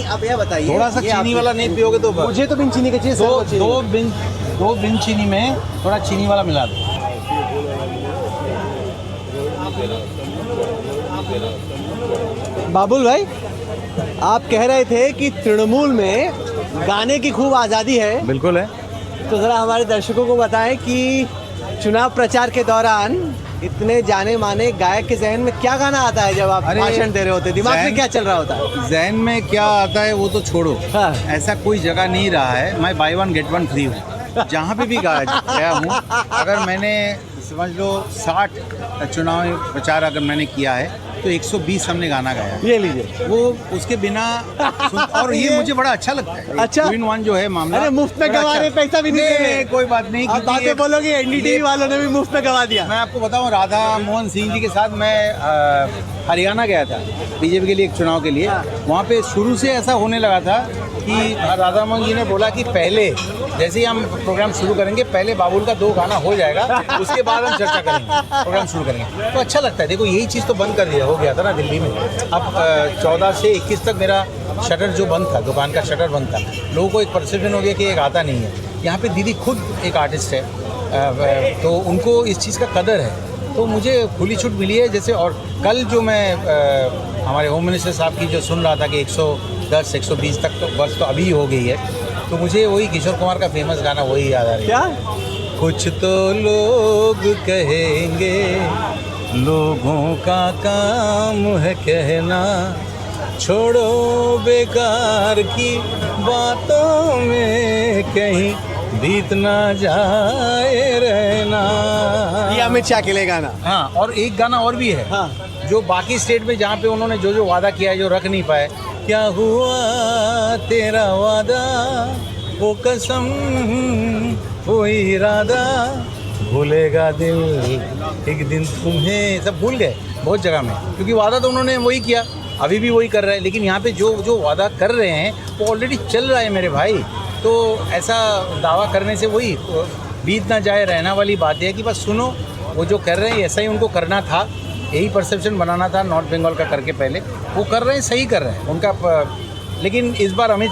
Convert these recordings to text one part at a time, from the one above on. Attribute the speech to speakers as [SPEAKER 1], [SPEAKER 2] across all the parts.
[SPEAKER 1] आप यह बताइए,
[SPEAKER 2] थोड़ा सा चीनी वाला नहीं पियोगे तो
[SPEAKER 1] मुझे तो बिन चीनी के चाहिए।
[SPEAKER 2] दो बिन चीनी में थोड़ा चीनी वाला मिला दो।
[SPEAKER 1] बाबुल भाई, आप कह रहे थे कि तृणमूल में गाने की खूब आज़ादी है।
[SPEAKER 2] बिल्कुल है।
[SPEAKER 1] तो ज़रा हमारे दर्शकों को बताएं कि चुनाव प्रचार के दौरान इतने जाने माने गायक के जहन में क्या गाना आता है जब आप भाषण दे रहे होते, दिमाग में क्या चल रहा होता है?
[SPEAKER 2] जहन में क्या आता है वो तो छोड़ो।
[SPEAKER 1] हाँ।
[SPEAKER 2] ऐसा कोई जगह नहीं रहा है, मैं by one get one free हूँ। जहाँ पे भी गया हूँ, अगर मैंने समझ लो 60 चुनाव प्रचार अगर मैंने किया है तो 120 हमने गाना गाया।
[SPEAKER 1] ये लीजिए,
[SPEAKER 2] वो उसके बिना और ये मुझे बड़ा अच्छा लगता है।
[SPEAKER 1] अच्छा,
[SPEAKER 2] 2-in-1 जो है मामला।
[SPEAKER 1] अरे मुफ्त में गवा रहे, पैसा भी नहीं दे रहे।
[SPEAKER 2] कोई बात नहीं।
[SPEAKER 1] आप बातें बोलोगे एनडीटीवी वालों ने भी मुफ्त में गवा दिया।
[SPEAKER 2] मैं आपको बताऊं, राधा मोहन सिंह जी के साथ मैं हरियाणा गया था बीजेपी के लिए, एक चुनाव के लिए। वहाँ पे शुरू से ऐसा होने लगा था कि राधा मोहन जी ने बोला कि पहले जैसे ही हम प्रोग्राम शुरू करेंगे, पहले बाबुल का 2 गाना हो जाएगा, उसके बाद हम चर्चा करेंगे, प्रोग्राम शुरू करेंगे। तो अच्छा लगता है। देखो यही चीज़ तो बंद कर दिया हो गया था ना दिल्ली में। अब 14 से 21 तक मेरा शटर जो बंद था, दुकान का शटर बंद था। लोगों को एक परसेप्शन हो गया कि एक आता नहीं है। यहाँ पे दीदी खुद एक आर्टिस्ट है, तो उनको इस चीज़ का कदर है। तो मुझे खुली छूट मिली है। जैसे और कल जो मैं हमारे होम मिनिस्टर साहब की जो सुन रहा था कि 110 120 तक तो बस तो अभी हो गई है, तो मुझे वही किशोर कुमार का फेमस गाना वही याद आ रही है।
[SPEAKER 1] क्या?
[SPEAKER 2] कुछ तो लोग कहेंगे, लोगों का काम है कहना, छोड़ो बेकार की बातों में कहीं बीत ना जाए रहना।
[SPEAKER 1] ये अमित शाह के लिए गाना।
[SPEAKER 2] हाँ, और एक गाना और भी है।
[SPEAKER 1] हाँ।
[SPEAKER 2] जो बाकी स्टेट में जहाँ पे उन्होंने जो जो वादा किया है जो रख नहीं पाए। क्या हुआ तेरा वादा, वो कसम वो इरादा, भूलेगा दिल एक दिन तुम्हें। सब भूल गए बहुत जगह में, क्योंकि वादा तो उन्होंने वही किया, अभी भी वही कर रहे हैं। लेकिन यहाँ पे जो जो वादा कर रहे हैं वो ऑलरेडी चल रहा है मेरे भाई। तो ऐसा दावा करने से वही बीत ना जाए रहना वाली बात है कि बस सुनो, वो जो कर रहे हैं ऐसा ही उनको करना था। यही परसेप्शन बनाना था नॉर्थ बंगाल का करके, पहले वो कर रहे हैं, सही कर रहे हैं उनका। लेकिन इस बार अमित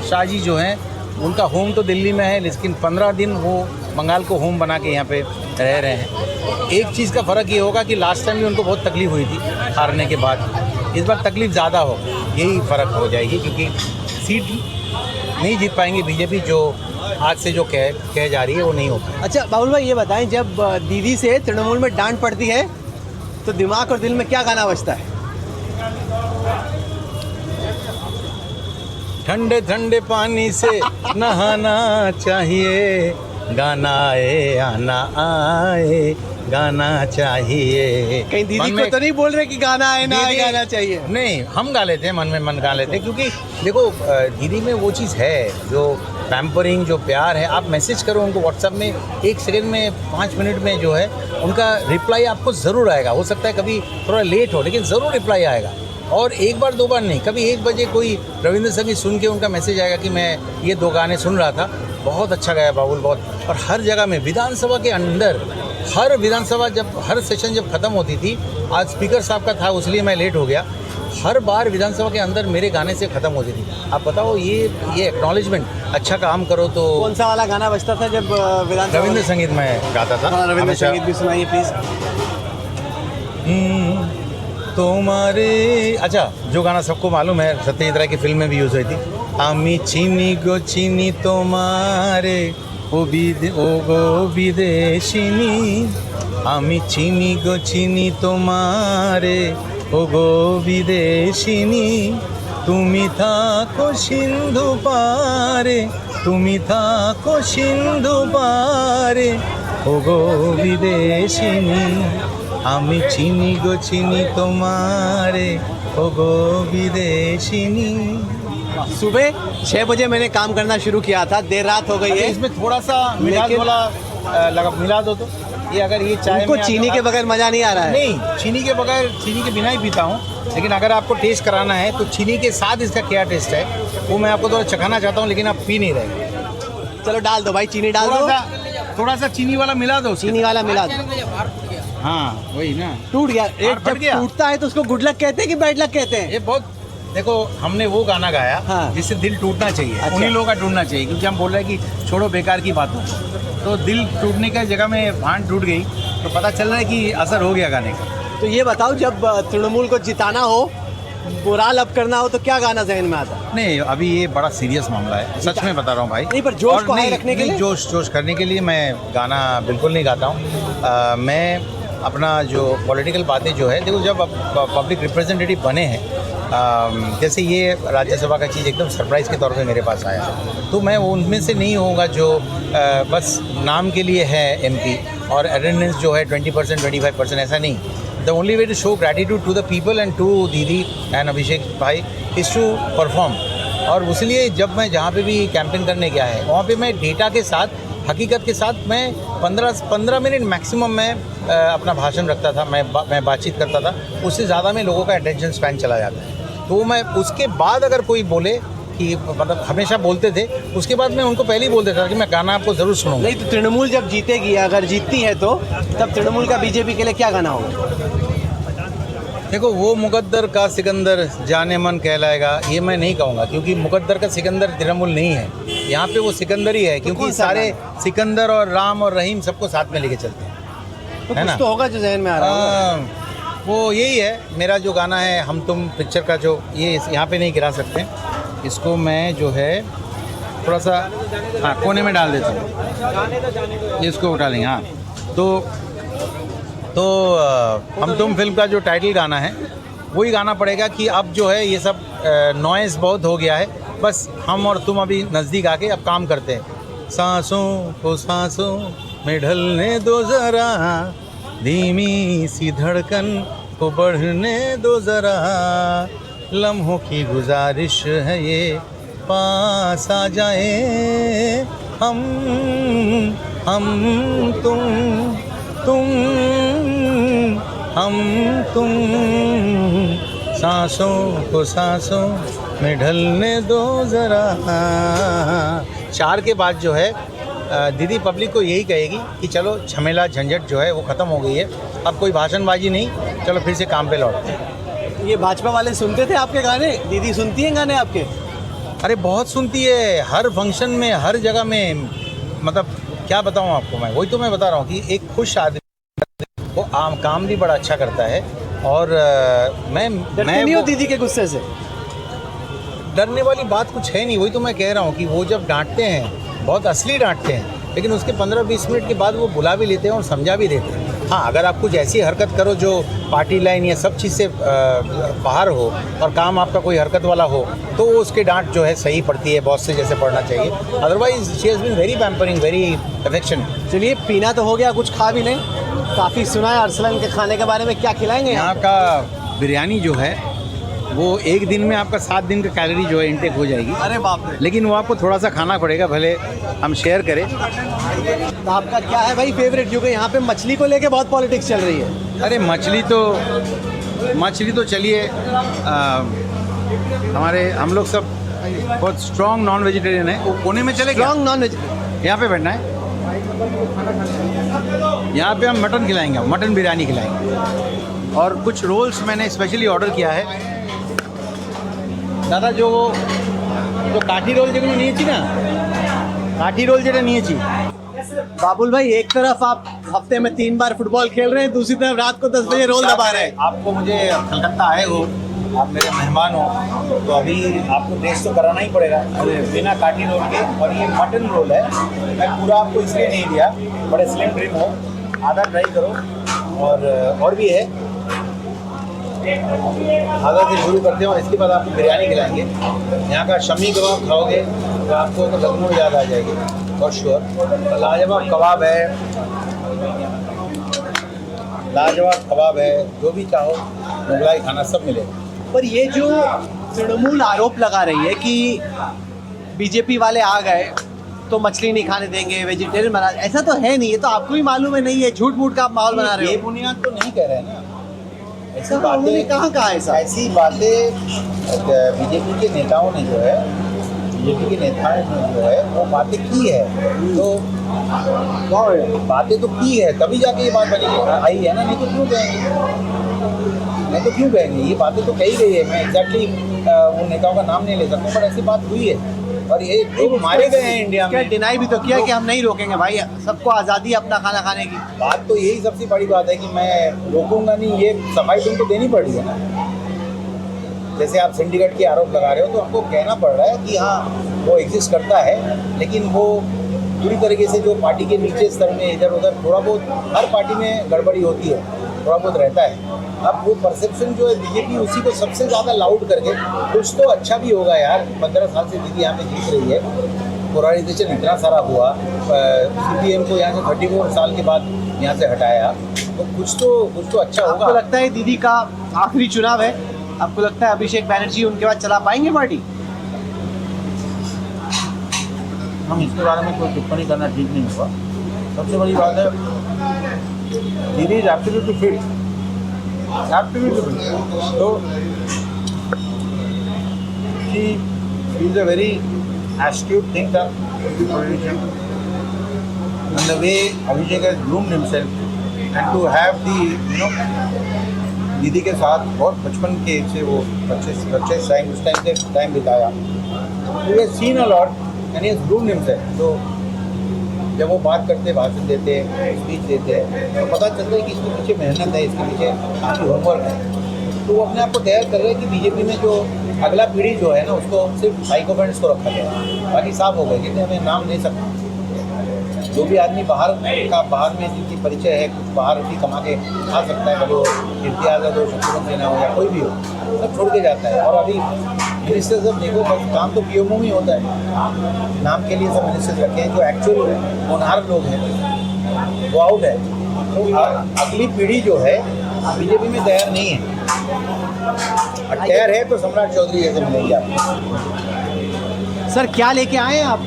[SPEAKER 2] शाह जी जो हैं, उनका होम तो दिल्ली में है, लेकिन 15 दिन वो बंगाल को होम बना के यहाँ पे रह रहे हैं। एक चीज़ का फ़र्क ये होगा कि लास्ट टाइम भी उनको बहुत तकलीफ हुई थी हारने के बाद, इस बार तकलीफ ज़्यादा हो, यही फ़र्क हो जाएगी, क्योंकि सीट नहीं जीत पाएंगे बीजेपी। जो आज से जो कह जा रही है वो नहीं हो पाएगा।
[SPEAKER 1] अच्छा बाबुल भाई, ये बताएं, जब दीदी से तृणमूल में डांट पड़ती है तो दिमाग और दिल में क्या गाना बजता है?
[SPEAKER 2] ठंडे ठंडे पानी से नहाना चाहिए, गाना आए आना आए, गाना चाहिए।
[SPEAKER 1] कहीं दीदी को तो नहीं बोल रहे कि गाना आए ना आए, गाना चाहिए?
[SPEAKER 2] नहीं, हम गा लेते हैं, मन में मन गा लेते हैं, क्योंकि देखो दीदी में वो चीज़ है जो पैम्परिंग, जो प्यार है। आप मैसेज करो उनको व्हाट्सएप में, 1 सेकंड में 5 मिनट में जो है उनका रिप्लाई आपको ज़रूर आएगा। हो सकता है कभी थोड़ा लेट हो, लेकिन ज़रूर रिप्लाई आएगा। और 1 बार 2 बार नहीं, कभी 1 बजे कोई रविंद्र संगीत सुन के उनका मैसेज आएगा कि मैं ये 2 गाने सुन रहा था, बहुत अच्छा गाया बाबुल, बहुत। और हर जगह में विधानसभा के अंदर, हर विधानसभा जब हर सेशन जब ख़त्म होती थी, आज स्पीकर साहब का था इसलिए मैं लेट हो गया, हर बार विधानसभा के अंदर मेरे गाने से ख़त्म होती थी। आप बताओ, ये एक्नॉलेजमेंट, अच्छा काम करो तो।
[SPEAKER 1] कौन सा वाला गाना बजता था जब विधानसभा?
[SPEAKER 2] रविंद्र संगीत में गाता था।
[SPEAKER 1] रविंद्र संगीत भी सुनाइए प्लीज़।
[SPEAKER 2] तुम्हारे, अच्छा जो गाना सबको मालूम है, सत्यजित राय की फिल्म में भी यूज़ हुई थी। आमी चीनी गो चीनी तुम्हारे ओ गो विदेशिनी, आमी चीनी गो चीनी तुम्हारे ओ गो विदेशिनी, তুমি থাকো সিন্ধু পারে, তুমি থাকো সিন্ধু পারে, ও গো বিদেশিনী, আমি চিনি গো চিনি তোমারে, ও गो विदेशिनी।
[SPEAKER 1] सुबह 6 बजे मैंने काम करना शुरू किया था, देर रात हो गई है।
[SPEAKER 2] इसमें थोड़ा सा मिलाद वाला मिला दो तो ये, अगर ये चाय
[SPEAKER 1] उनको चीनी के बगैर मज़ा नहीं आ रहा है।
[SPEAKER 2] नहीं, चीनी के बगैर, चीनी के बिना ही पीता हूँ, लेकिन अगर आपको टेस्ट कराना है तो चीनी के साथ इसका क्या टेस्ट है वो मैं आपको थोड़ा चखाना चाहता हूँ, लेकिन आप पी नहीं रहे।
[SPEAKER 1] चलो डाल दो भाई, चीनी डाल दो,
[SPEAKER 2] थोड़ा सा चीनी वाला मिला दो,
[SPEAKER 1] चीनी वाला मिला दो।
[SPEAKER 2] हाँ वही ना,
[SPEAKER 1] टूट गया। एक
[SPEAKER 2] फट
[SPEAKER 1] जब
[SPEAKER 2] गया।
[SPEAKER 1] टूटता है तो उसको गुड लक कहते हैं कि बैड लक कहते हैं?
[SPEAKER 2] ये बहुत देखो हमने वो गाना गाया
[SPEAKER 1] हाँ।
[SPEAKER 2] जिससे दिल टूटना चाहिए,
[SPEAKER 1] अच्छा।
[SPEAKER 2] उन्हीं लोगों का टूटना चाहिए, क्योंकि हम बोल रहे हैं कि छोड़ो बेकार की बातों को। तो दिल टूटने की जगह में भान टूट गई, तो पता चल रहा है कि असर हो गया गाने का।
[SPEAKER 1] तो ये बताओ, जब तृणमूल को जिताना हो, मोराल अप करना हो, तो क्या गाना जहन में आता है?
[SPEAKER 2] नहीं, अभी ये बड़ा सीरियस मामला है, सच में बता रहा हूँ भाई।
[SPEAKER 1] नहीं, पर जोश
[SPEAKER 2] और
[SPEAKER 1] को हाई
[SPEAKER 2] नहीं,
[SPEAKER 1] रखने के
[SPEAKER 2] नहीं,
[SPEAKER 1] लिए?
[SPEAKER 2] जोश करने के लिए मैं गाना बिल्कुल नहीं गाता हूँ। मैं अपना जो पॉलिटिकल बातें जो है, देखो जब पब्लिक रिप्रेजेंटेटिव बने हैं, जैसे ये राज्यसभा का चीज़ एकदम सरप्राइज़ के तौर पे मेरे पास आया, तो मैं उनमें से नहीं होऊंगा जो बस नाम के लिए है एमपी, और अटेंडेंस जो है 20% 25%, ऐसा नहीं। The only way to show gratitude to the people and to दीदी एंड अभिषेक भाई इज़ टू परफॉर्म। और इसलिए जब मैं जहाँ पे भी कैंपेन करने गया है, वहाँ पे मैं डेटा के साथ, हकीकत के साथ मैं 15 मिनट मैक्सिमम मैं अपना भाषण रखता था, मैं बातचीत करता था। उससे ज़्यादा में लोगों का अटेंशन स्पैन चला जाता है। तो मैं उसके बाद अगर कोई बोले कि मतलब हमेशा बोलते थे, उसके बाद मैं उनको पहले ही बोल देता था कि मैं गाना आपको ज़रूर सुनूंगा।
[SPEAKER 1] नहीं, तो तृणमूल जब जीतेगी, अगर जीतती है तो तब तृणमूल का बीजेपी के लिए क्या गाना होगा?
[SPEAKER 2] देखो, वो मुकद्दर का सिकंदर जाने मन कहलाएगा, ये मैं नहीं कहूँगा, क्योंकि मुकद्दर का सिकंदर तृणमूल नहीं है। यहाँ पे वो सिकंदर ही है, क्योंकि
[SPEAKER 1] कौन सा
[SPEAKER 2] सारे
[SPEAKER 1] गाना?
[SPEAKER 2] सिकंदर और राम और रहीम सबको साथ में लेके चलते हैं,
[SPEAKER 1] तो
[SPEAKER 2] है
[SPEAKER 1] कुछ
[SPEAKER 2] ना?
[SPEAKER 1] तो होगा जो जहन में आ रहा है।
[SPEAKER 2] वो यही है मेरा जो गाना है, हम तुम पिक्चर का, जो ये यहाँ पे नहीं गिरा सकते, इसको मैं जो है थोड़ा सा कोने में डाल देता हूँ, इसको उठा लेंगे। हाँ, तो हम तुम फिल्म का जो टाइटल गाना है, वही गाना पड़ेगा कि अब जो है ये सब नॉइज़ बहुत हो गया है, बस हम और तुम अभी नज़दीक आके अब काम करते हैं। सांसों को सांसों में ढलने दो ज़रा, धीमी सी धड़कन को बढ़ने दो ज़रा, लम्हों की गुजारिश है ये पास आ जाए, हम तुम हम तुम, सांसों को सांसों में ढलने दो ज़रा। 4 के बाद जो है दीदी पब्लिक को यही कहेगी कि चलो झमेला झंझट जो है वो ख़त्म हो गई है, अब कोई भाषणबाजी नहीं, चलो फिर से काम पे लौटते हैं।
[SPEAKER 1] ये भाजपा वाले सुनते थे आपके गाने? दीदी सुनती हैं गाने आपके?
[SPEAKER 2] अरे बहुत सुनती है, हर फंक्शन में, हर जगह में, मतलब क्या बताऊँ आपको मैं, वही तो मैं बता रहा हूँ कि एक खुश आदमी वो काम भी बड़ा अच्छा करता है। और मैं
[SPEAKER 1] नहीं हो दीदी के गुस्से से?
[SPEAKER 2] डरने वाली बात कुछ है नहीं, वही तो मैं कह रहा हूँ कि वो जब डांटते हैं बहुत असली डांटते हैं, लेकिन उसके 15-20 मिनट के बाद वो बुला भी लेते हैं और समझा भी देते हैं। हाँ, अगर आप कुछ ऐसी हरकत करो जो पार्टी लाइन या सब चीज़ से बाहर हो और काम आपका कोई हरकत वाला हो, तो उसके डांट जो है सही पड़ती है, बॉस से जैसे पढ़ना चाहिए। Otherwise she has been very pampering, very affection.
[SPEAKER 1] चलिए, पीना तो हो गया, कुछ खा भी लें। काफ़ी सुना है अरसलन के खाने के बारे में, क्या खिलाएंगे?
[SPEAKER 2] यहाँ का बिरयानी जो है वो एक दिन में आपका 7 दिन का कैलोरी जो है इंटेक हो जाएगी।
[SPEAKER 1] अरे बाप रे!
[SPEAKER 2] लेकिन वो आपको थोड़ा सा खाना पड़ेगा, भले हम शेयर करें।
[SPEAKER 1] तो आपका क्या है भाई फेवरेट? क्योंकि यहाँ पे मछली को लेके बहुत पॉलिटिक्स चल रही है।
[SPEAKER 2] अरे मछली तो चलिए, हम लोग सब बहुत स्ट्रॉन्ग नॉन वेजिटेरियन है। वो कोने में चले,
[SPEAKER 1] स्ट्रॉन्ग नॉन वेज?
[SPEAKER 2] यहाँ पे बैठना है, यहाँ पे हम मटन खिलाएंगे, मटन बिरयानी खिलाएंगे। और कुछ रोल्स मैंने स्पेशली ऑर्डर किया है। दादा जो काठी रोल যেগুলো নিয়েছি না, काठी रोल যেটা নিয়েছি।
[SPEAKER 1] बाबुल भाई, एक तरफ आप हफ्ते में 3 बार फुटबॉल खेल रहे हैं, दूसरी तरफ रात को 10 बजे रोल दबा रहे हैं।
[SPEAKER 2] आपको मुझे कलकत्ता आए हो, आप मेरे मेहमान हो, तो अभी आपको टेस्ट तो कराना ही पड़ेगा। अरे बिना काठी रोल के, और ये मटन रोल है, मैं पूरा आपको इसलिए नहीं दिया, बड़े स्लिम ट्रिम हो, आधा ट्राई करो। और भी है, आधा से शुरू करते हो, इसके बाद आपको बिरयानी खिलाएंगे। यहाँ का शमी कबाब खाओगे तो आपको तो लखनऊ याद आ जाएगी फॉर श्योर। लाजवाब कबाब है, जो भी चाहो मुगलाई खाना सब मिलेगा।
[SPEAKER 1] पर ये जो तृणमूल आरोप लगा रही है कि बीजेपी वाले आ गए तो मछली नहीं खाने देंगे, वेजिटेरियन बना, ऐसा तो है नहीं। ये तो आपको भी मालूम है, नहीं है, झूठ मूठ का आप माहौल बना रहे हो।
[SPEAKER 2] ये बुनियाद तो नहीं कह रहे हैं ना, ऐसी
[SPEAKER 1] उन्होंने कहाँ कहा है?
[SPEAKER 2] ऐसी बातें बीजेपी के नेताओं ने जो है वो बातें की है, तो बातें तो की है, तभी जाके ये बात बनी आई है ना, नहीं तो क्यों कहेंगे, ये बातें तो कही गई है। मैं एग्जैक्टली वो नेताओं का नाम नहीं ले सकता, पर ऐसी बात हुई है। और ये जो मारे गए हैं इंडिया में,
[SPEAKER 1] डिनाई भी तो किया कि हम नहीं रोकेंगे भाई, सबको आज़ादी है अपना खाना खाने की।
[SPEAKER 2] बात तो यही सबसे बड़ी बात है कि मैं रोकूंगा नहीं, ये सफाई तुमको देनी पड़ी है ना। जैसे आप सिंडिकेट के आरोप लगा रहे हो तो हमको कहना पड़ रहा है कि हाँ वो एग्जिस्ट करता है, लेकिन वो पूरी तरीके से जो पार्टी के नीचे स्तर में इधर उधर थोड़ा बहुत हर पार्टी में गड़बड़ी होती है, थोड़ा बहुत रहता है। अब वो परसेप्शन जो है बीजेपी उसी को सबसे ज़्यादा लाउड करके, कुछ तो अच्छा भी होगा यार। 15 साल से दीदी यहाँ पे जीत रही है, पोलराइजेशन इतना सारा हुआ, CPM को यहाँ से 34 साल के बाद यहाँ से हटाया, तो कुछ तो अच्छा होगा।
[SPEAKER 1] आपको लगता है दीदी का आखिरी चुनाव है, आपको लगता है अभिषेक बैनर्जी उनके बाद चला पाएंगे पार्टी?
[SPEAKER 2] हम इसके बारे में कोई टिप्पणी करना ठीक नहीं होगा। सबसे बड़ी बात है दीदी इज एब्सोल्युटली फिट, तो she is a very astute thinker in the politician, and the way Abhishek has groomed himself, and to have the दीदी के साथ बहुत बचपन के से वो बच्चे टाइम बिताया, तो ये seen a lot and he has groomed himself. तो जब वो बात करते, भाषण देते, स्पीच देते हैं, तो पता चलता है कि इसके पीछे मेहनत है, इसके पीछे काफ़ी होमवर्क है। तो वो अपने आप को तैयार कर रहे हैं कि बीजेपी में जो अगला पीढ़ी जो है ना, उसको सिर्फ साइकोपेंट्स को रखा गया, बाकी साफ हो गए, क्योंकि हमें नाम नहीं सकता। जो भी आदमी बाहर में जिनकी परिचय है, कुछ बाहर भी कमा के खा सकता है, भले वो कीर्ति आज़ाद हो, शत्रुघ्न सिन्हा हो या कोई भी हो, सब छोड़ के जाता है। और अभी मिनिस्टर सब देखो, बस काम तो पीएमओ में ही होता है, नाम के लिए सब मिनिस्टर्स रखे हैं। जो एक्चुअल होनहार लोग हैं वो आउट है। तो अगली पीढ़ी जो है बीजेपी में तैयार नहीं है, और तैयार है तो सम्राट चौधरी जैसे मिलेंगे आपको।
[SPEAKER 1] सर क्या लेके आए हैं आप?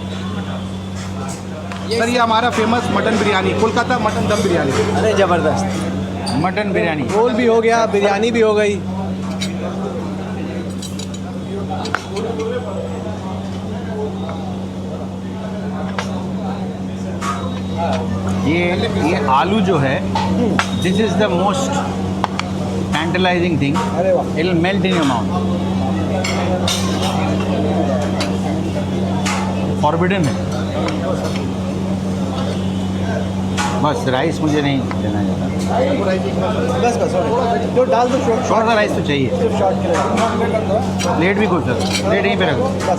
[SPEAKER 3] सर ये हमारा famous mutton biryani, Kolkata mutton दम बिरयानी।
[SPEAKER 1] अरे ज़बरदस्त,
[SPEAKER 2] मटन बिरयानी,
[SPEAKER 1] रोल भी हो गया, बिरयानी भी हो गई।
[SPEAKER 2] ये आलू जो है, this is the most tantalising thing,
[SPEAKER 1] अरे वाह,
[SPEAKER 2] it will melt in your mouth. Forbidden है। बस राइस मुझे नहीं देना चाहता,
[SPEAKER 1] बस जो डाल दो शॉर्ट
[SPEAKER 2] थोड़ा सा राइस तो चाहिए।
[SPEAKER 1] सिर्फ शॉर्ट के लिए।
[SPEAKER 2] प्लेट भी खुद सर, प्लेट यहीं पे रखो।
[SPEAKER 1] बस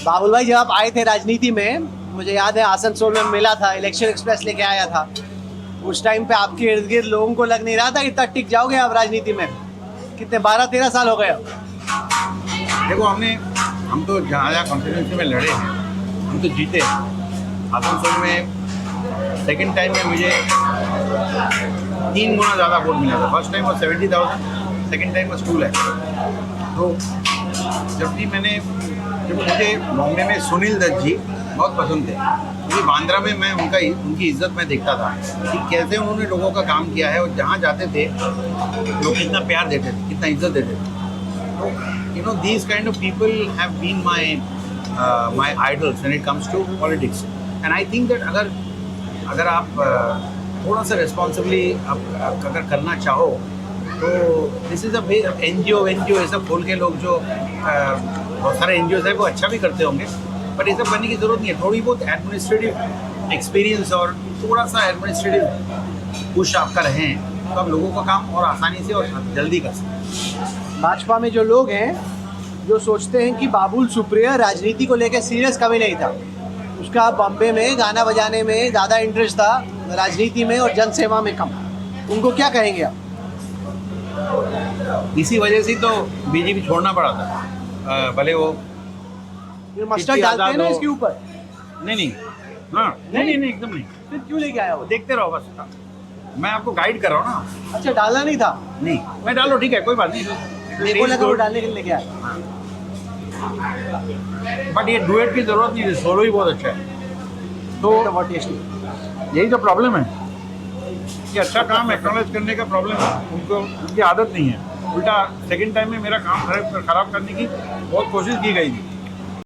[SPEAKER 1] बाबुल भाई, जब आप आए थे राजनीति में, मुझे याद है आसनसोल में मिला था, इलेक्शन एक्सप्रेस लेके आया था। उस टाइम पे आपके इर्द गिर्द लोगों को लग नहीं रहा था कि इतना टिक जाओगे आप राजनीति में। कितने 12-13 साल हो गए अब।
[SPEAKER 2] देखो हम तो जहाँ कॉन्स्टिट्यूंसी में लड़े हैं, हम तो जीते हैं। आसनसोल में सेकंड टाइम में मुझे 3 गुना ज़्यादा वोट मिला था। फर्स्ट टाइम वो 70,000, सेकंड टाइम वो 2 लाख। तो जब मुझे बॉम्बे में सुनील दत्त जी बहुत पसंद थे, क्योंकि बांद्रा में मैं उनकी इज्जत मैं देखता था कि कैसे उन्होंने लोगों का काम किया है, और जहाँ जाते थे लोग कितना प्यार देते थे, कितना इज्जत देते थे। तो these kind of people have been my idols when it comes to politics. And I think that अगर आप थोड़ा सा रिस्पॉन्सिबली अगर करना चाहो, तो दिस इज़ अ NGO ये सब खोल के लोग जो बहुत सारे NGOs है वो अच्छा भी करते होंगे, बट ये सब करने की ज़रूरत नहीं है। थोड़ी बहुत एडमिनिस्ट्रेटिव एक्सपीरियंस और थोड़ा सा एडमिनिस्ट्रेटिव पुश आपका रहें, तो आप लोगों का काम और आसानी से और जल्दी कर सकते हैं।
[SPEAKER 1] भाजपा में जो लोग हैं जो सोचते हैं कि बाबुल सुप्रिया राजनीति को लेकर सीरियस कभी नहीं था, उसका बॉम्बे में गाना बजाने में ज़्यादा इंटरेस्ट था, राजनीति में और जनसेवा में कम, उनको क्या कहेंगे आप?
[SPEAKER 2] इसी वजह से तो बीजेपी छोड़ना पड़ा था। भले वो
[SPEAKER 1] मस्टर्ड डालते हैं ना इसके ऊपर।
[SPEAKER 2] नहीं, हाँ नहीं एकदम नहीं।
[SPEAKER 1] फिर क्यों लेके आया वो?
[SPEAKER 2] देखते रहो बस, मैं आपको गाइड कर रहा हूँ ना।
[SPEAKER 1] अच्छा, डालना नहीं था?
[SPEAKER 2] नहीं, मैं डालो, ठीक है, कोई बात नहीं।
[SPEAKER 1] मेरे को लगा वो डालने के लिए लेके आया।
[SPEAKER 2] बट ये डुएट की जरूरत नहीं है, सोलो ही बहुत अच्छा है। तो
[SPEAKER 1] बहुत टेस्टी।
[SPEAKER 2] यही तो प्रॉब्लम है कि अच्छा काम एक्नॉलेज करने का प्रॉब्लम है, उनकी आदत नहीं है। उल्टा सेकंड टाइम में मेरा काम खराब करने की बहुत कोशिश की गई थी।